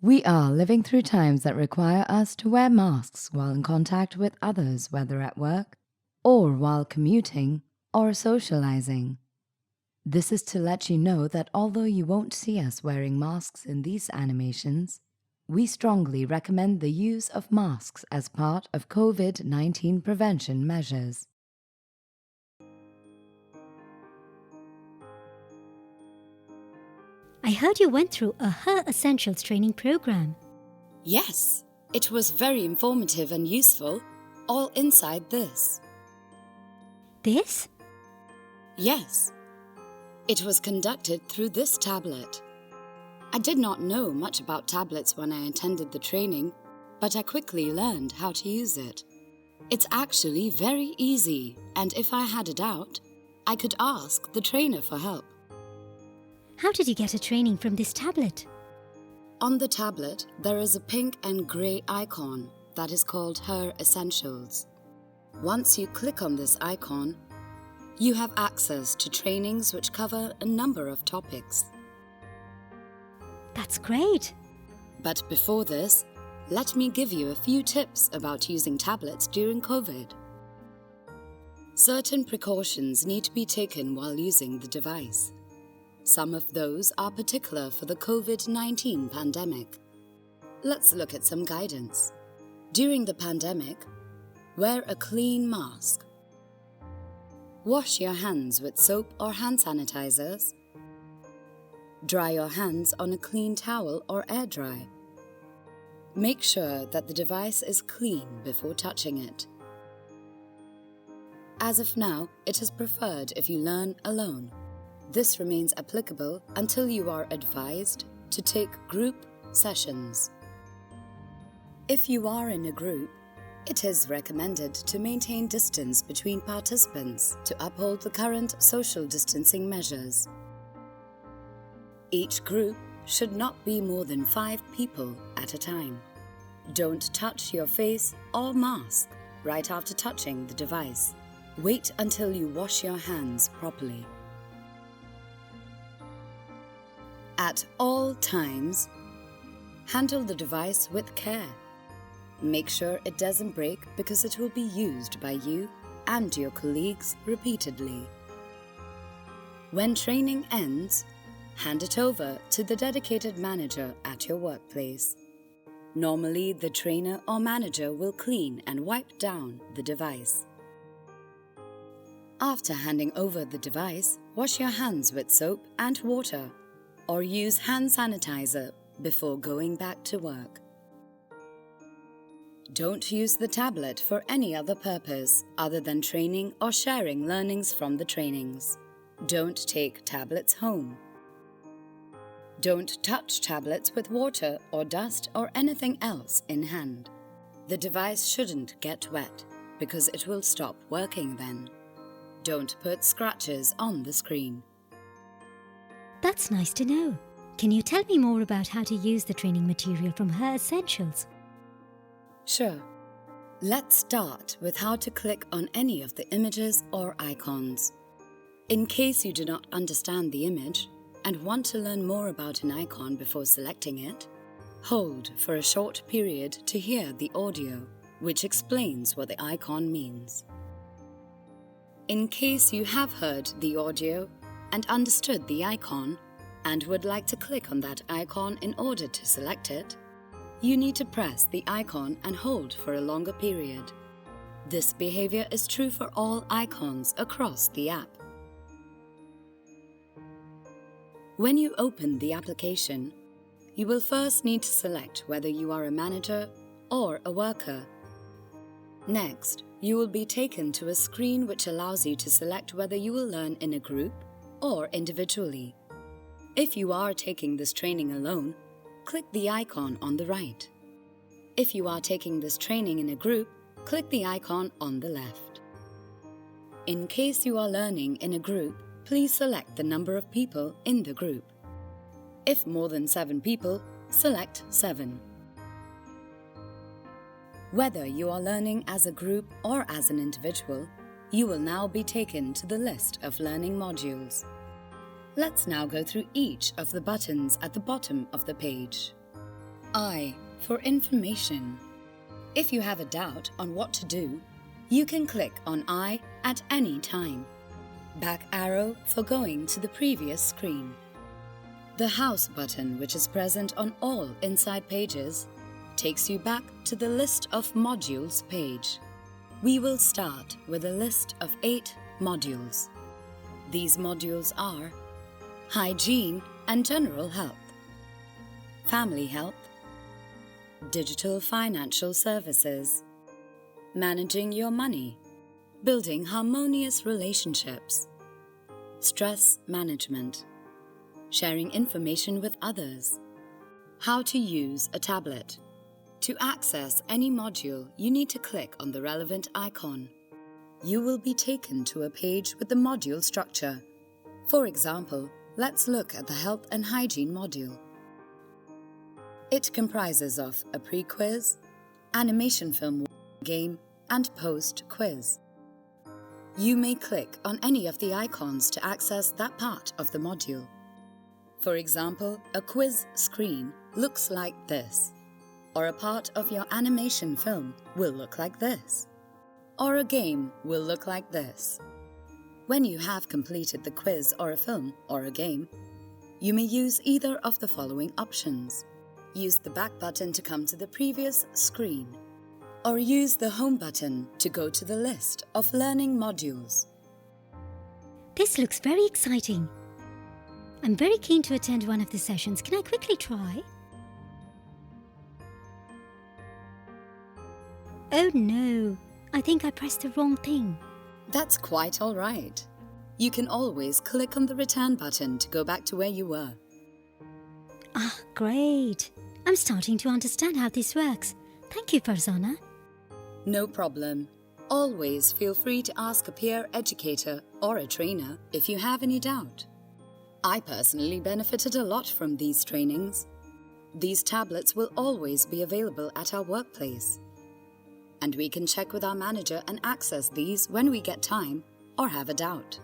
We are living through times that require us to wear masks while in contact with others, whether at work or while commuting or socializing. This is to let you know that although you won't see us wearing masks in these animations, we strongly recommend the use of masks as part of COVID-19 prevention measures. I heard you went through a HERessentials training program. Yes, it was very informative and useful, all inside this. This? Yes, it was conducted through this tablet. I did not know much about tablets when I attended the training, but I quickly learned how to use it. It's actually very easy, and if I had a doubt, I could ask the trainer for help. How did you get a training from this tablet? On the tablet, there is a pink and grey icon that is called HERessentials. Once you click on this icon, you have access to trainings which cover a number of topics. That's great. But before this, let me give you a few tips about using tablets during COVID. Certain precautions need to be taken while using the device. Some of those are particular for the COVID-19 pandemic. Let's look at some guidance. During the pandemic, wear a clean mask. Wash your hands with soap or hand sanitizers. Dry your hands on a clean towel or air dry. Make sure that the device is clean before touching it. As of now, it is preferred if you learn alone. This remains applicable until you are advised to take group sessions. If you are in a group, it is recommended to maintain distance between participants to uphold the current social distancing measures. Each group should not be more than 5 people at a time. Don't touch your face or mask right after touching the device. Wait until you wash your hands properly. At all times, handle the device with care. Make sure it doesn't break because it will be used by you and your colleagues repeatedly. When training ends, hand it over to the dedicated manager at your workplace. Normally, the trainer or manager will clean and wipe down the device. After handing over the device, wash your hands with soap and water, or use hand sanitizer before going back to work. Don't use the tablet for any other purpose other than training or sharing learnings from the trainings. Don't take tablets home. Don't touch tablets with water or dust or anything else in hand. The device shouldn't get wet because it will stop working then. Don't put scratches on the screen. That's nice to know. Can you tell me more about how to use the training material from HERessentials? Sure. Let's start with how to click on any of the images or icons. In case you do not understand the image and want to learn more about an icon before selecting it, hold for a short period to hear the audio, which explains what the icon means. In case you have heard the audio and understood the icon and would like to click on that icon in order to select it, you need to press the icon and hold for a longer period. This behavior is true for all icons across the app. When you open the application, you will first need to select whether you are a manager or a worker. Next, you will be taken to a screen which allows you to select whether you will learn in a group or individually. If you are taking this training alone, click the icon on the right. If you are taking this training in a group, click the icon on the left. In case you are learning in a group, please select the number of people in the group. If more than 7 people, select 7. Whether you are learning as a group or as an individual, you will now be taken to the list of learning modules. Let's now go through each of the buttons at the bottom of the page. I for information. If you have a doubt on what to do, you can click on I at any time. Back arrow for going to the previous screen. The House button, which is present on all inside pages, takes you back to the List of Modules page. We will start with a list of 8 modules. These modules are Hygiene and General Health, Family Health, Digital Financial Services, Managing Your Money, Building Harmonious Relationships, Stress Management, Sharing Information with Others, How to Use a Tablet. To access any module, you need to click on the relevant icon. You will be taken to a page with the module structure. For example, let's look at the Health and Hygiene module. It comprises of a pre-quiz, animation film game, and post-quiz. You may click on any of the icons to access that part of the module. For example, a quiz screen looks like this, or a part of your animation film will look like this, or a game will look like this. When you have completed the quiz or a film or a game, you may use either of the following options. Use the back button to come to the previous screen, or use the home button to go to the list of learning modules. This looks very exciting. I'm very keen to attend one of the sessions. Can I quickly try? Oh no, I think I pressed the wrong thing. That's quite all right. You can always click on the return button to go back to where you were. Ah, great. I'm starting to understand how this works. Thank you, Farzana. No problem. Always feel free to ask a peer educator or a trainer if you have any doubt. I personally benefited a lot from these trainings. These tablets will always be available at our workplace, and we can check with our manager and access these when we get time or have a doubt.